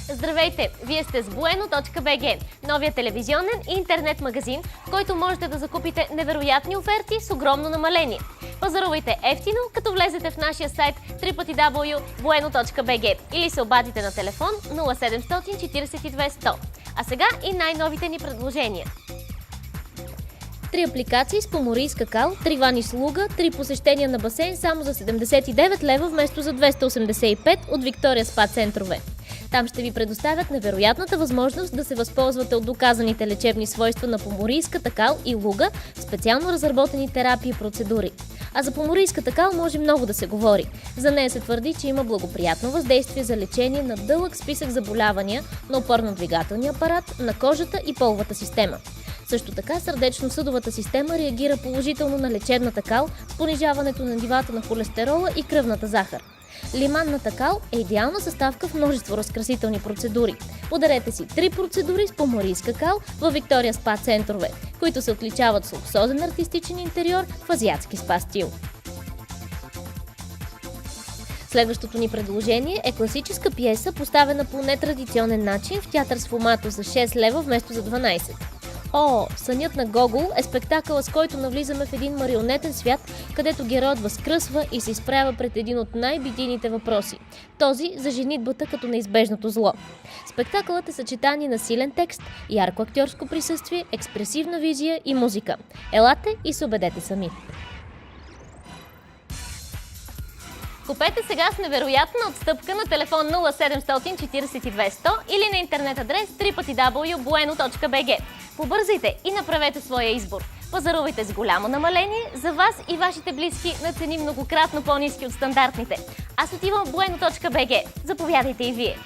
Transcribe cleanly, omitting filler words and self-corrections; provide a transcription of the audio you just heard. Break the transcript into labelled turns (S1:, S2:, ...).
S1: Здравейте! Вие сте с Bueno.bg, новия телевизионен и интернет магазин, в който можете да закупите невероятни оферти с огромно намаление. Пазарувайте ефтино, като влезете в нашия сайт www.bueno.bg или се обадите на телефон 0700 42 100. А сега и най-новите ни предложения. 3 апликации с поморий с какао, 3 вани с луга, 3 посещения на басейн само за 79 лева вместо за 285 от Виктория Спа центрове. Там ще ви предоставят невероятната възможност да се възползвате от доказаните лечебни свойства на поморийска какао и луга в специално разработени терапии и процедури. А за поморийска какао може много да се говори. За нея се твърди, че има благоприятно въздействие за лечение на дълъг списък заболявания на опорно-двигателния апарат, на кожата и половата система. Също така сърдечно-съдовата система реагира положително на лечебната какао с понижаването на нивата на холестерола и кръвната захар. Лиманна какао е идеална съставка в множество разкрасителни процедури. Подарете си 3 процедури с поморийска какао във Виктория Спа центрове, които се отличават с луксозен артистичен интериор в азиатски спа стил. Следващото ни предложение е класическа пиеса, поставена по нетрадиционен начин в театър Сфумато за 6 лева вместо за 12. О, Сънят на Гогол е спектакъл, с който навлизаме в един марионетен свят, където героят възкръсва и се изправя пред един от най-бедийните въпроси – този за женитбата като неизбежното зло. Спектакълът е съчетание на силен текст, ярко актьорско присъствие, експресивна визия и музика. Елате и се убедете сами. Купете сега с невероятна отстъпка на телефон 0700 42 100 или на интернет адрес www.bueno.bg. Побързайте и направете своя избор. Пазарувайте с голямо намаление за вас и вашите близки на цени многократно по-ниски от стандартните. Аз отивам в Bueno.bg. Заповядайте и вие!